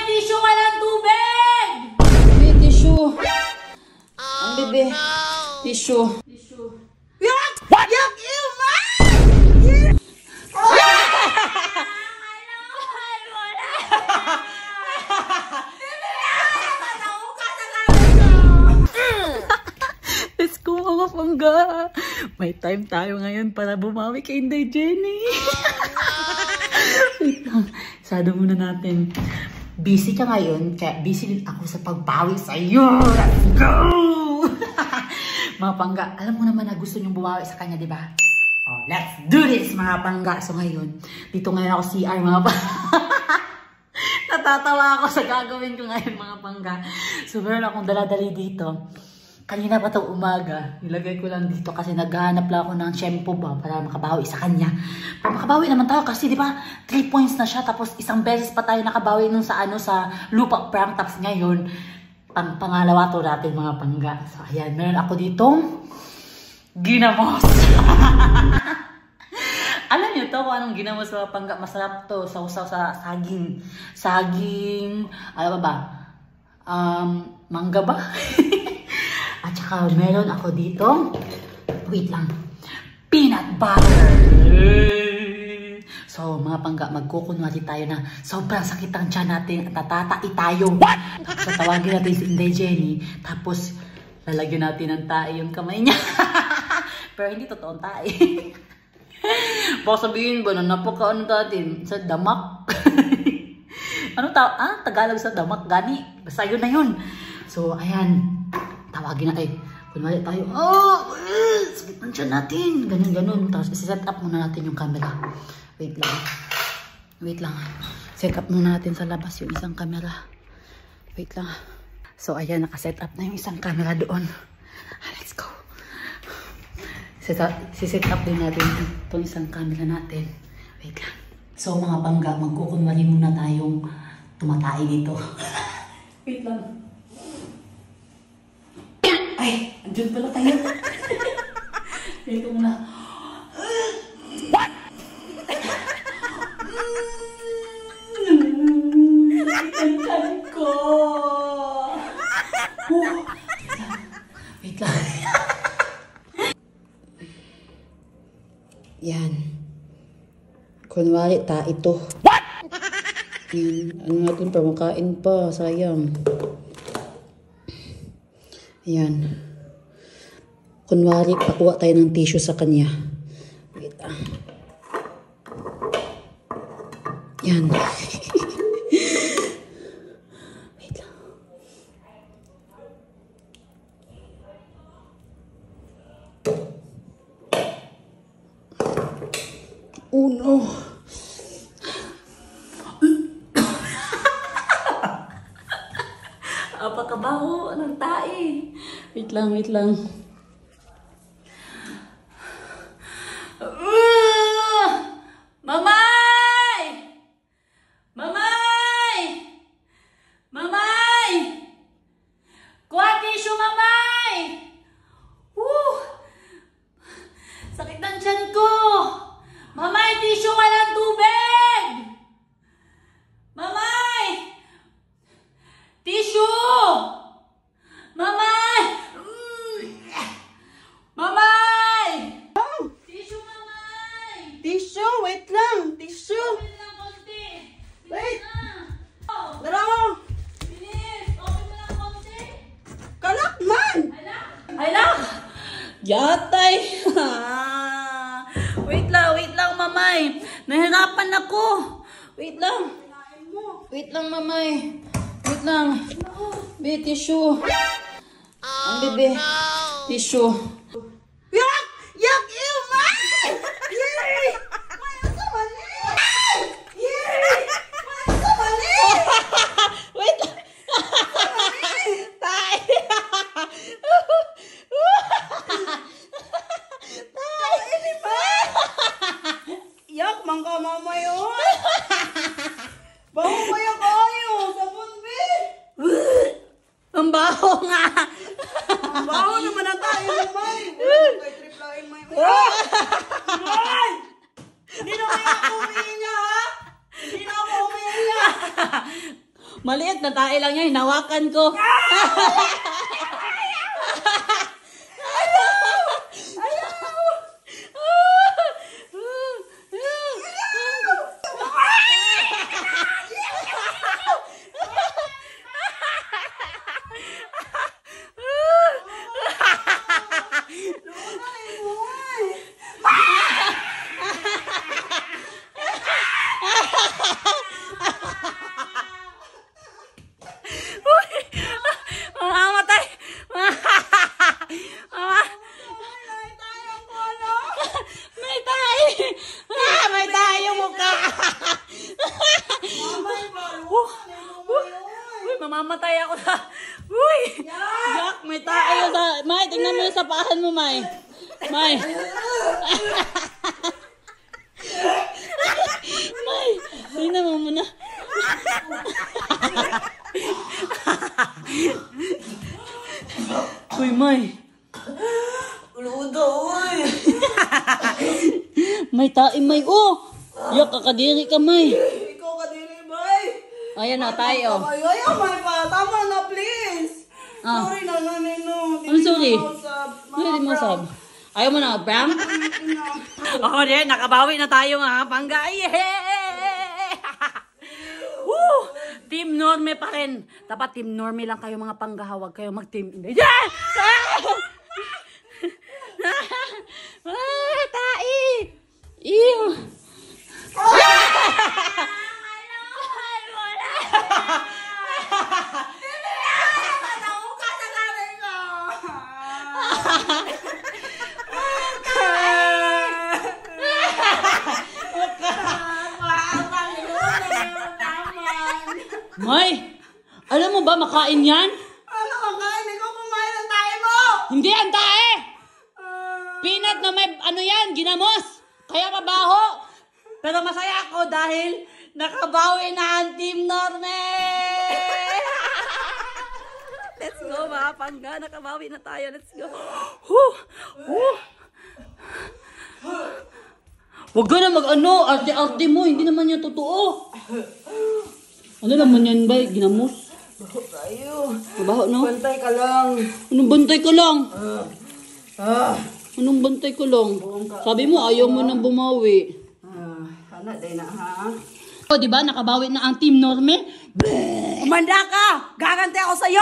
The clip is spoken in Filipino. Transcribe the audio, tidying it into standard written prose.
tissue ka ng tubig! Bebe, tissue. Ang bebe. Tissue. Yak! Yak! Ew, ma! Let's go mga pangga. May time tayo ngayon para bumawi kay Inday Jenny. Wait lang. Sado muna natin. Busy ka ngayon, kaya busy din ako sa pagbawi sa iyo. Let's go! Mga pangga, alam mo naman na gusto niyong bumawi sa kanya, di ba? Oh, let's do this mga pangga. So ngayon, dito ngayon ako CR mga pangga. Natatawa ako sa gagawin ko ngayon mga pangga. So meron akong daladali dito. Kanina pa itong umaga, nilagay ko lang dito kasi naghahanap lang ako ng shampoo ba para makabawi sa kanya. Pero makabawi naman tayo kasi di ba 3 points na siya tapos isang beses pa tayo nakabawi nung sa lupa prank taps ngayon. Pangalawa to natin mga pangga. So ayan, meron ako ditong ginamos. Alam niyo to kung anong ginamos sa pangga? Masarap to, sausaw sa saging. Saging, ano ba? Mangga ba? At saka meron ako dito, wait lang, peanut butter. So mga pangga, magkukunwari tayo na sobrang sakit ang tiyan natin at natatai tayo. Tapos tawagin natin si Inday Jenny, tapos lalagyan natin ng tae yung kamay niya. Pero hindi totoong tae. Baka sabihin ba na napaka-ano natin, sa damak? Ano Tagalog sa damak, gani? Basta yun na yun. So ayan. Tawagin na kunwari tayo, sakit ng tiyan natin, ganun. Tapos set up muna natin yung camera. Wait lang. Set up muna natin sa labas yung isang camera. Wait lang. So ayan, nakaset up na yung isang camera doon. Let's go. Set up din natin itong isang camera natin. Wait lang. So mga pangga, magkukunwari muna tayong tumatay dito. Wait lang. Ay, andyan pala tayo. Ito muna. What? Ang ko. Wait lang. Yan. Kunwari, ito. What? Yan. Ano natin pa, makain pa. Sayang. Ayan. Kunwari, pakuha tayo ng tissue sa kanya. Wait lang. Yan. Wait lang. Oh no. Apakabaho ng tae. Wait lang. Mamay! Kuha tissue, mamay! Sakit ng tiyan ko! Mamay, tissue ka ng tubig! Mamay! Tissue! Mamay! Mamay! Tissue, mamay! Tissue, wait lang. Tissue. Open lang konti. Wait. Na. Dalawa. Bilis! Open mo lang konti. Kalak man. Hala! Yatay! Wait lang, mamay. Nahirapan ako. Wait lang, mamay. Wait lang. Be, tissue. Ang bebe. Tissue. Yak! Yak! Ew, man! Yay! Wala ka mali! Yay! Wala ka mali! Wait lang. Tay! Tay! Ini ba? Yak, mangka mama yun! Baho kaya kayo! Sabon, be! Ang baho nga! Baho naman na tayo, may! Kay triplain, may! May! Hindi na kaya ako umiinya, ha? Hindi na ako umiinya! Maliit na tae lang yan, hinawakan ko. Mamamatay! May tae! May tae yung mukha! Uy, mamamatay ako na. Uy! Yak, may tae yung sa... May, tingnan mo yung sapahan mo, May. May. May, tingnan mo muna. Uy, May. Ludo, uy! May tae, May. Oh! Yak, kakadiri ka, May. Ikaw ka dili, bay! Ayan na, tayo. Ayaw, may pa. Tama na, please! Ah. Sorry na, nanino. Ano sorry? Hindi mo sab. Ayaw mo na, Bram? Ako din, nakabawi na tayo mga pangga. Yeah! Woo! Team Norme pa rin. Dapat Team Norme lang kayo mga pangga. Huwag kayo mag-team. Yeah! Tae! Ew! May! Alam mo ba makain yan? Ano ka kain? Ikaw kumain ng tayo mo! Hindi ang tae! Peanut na may ano yan, ginamos! Kaya mabaho! Pero masaya ako dahil nakabawi na ang Team Norme! Let's go mga pangga, nakabawi na tayo. Let's go! Huwag ka na mag-ano, arte-arte mo, hindi naman yan totoo. Ano naman yan ba? Ginamos? Baho tayo. Mabaho, no? Bantay ka lang. Anong bantay ko lang? Anong bantay ko lang? Sabi mo, ayaw mo nang bumawi. Ano, day na ha? O, diba? Nakabawi na ang Team Norme. Umanda ka! Gaganti ako sa'yo!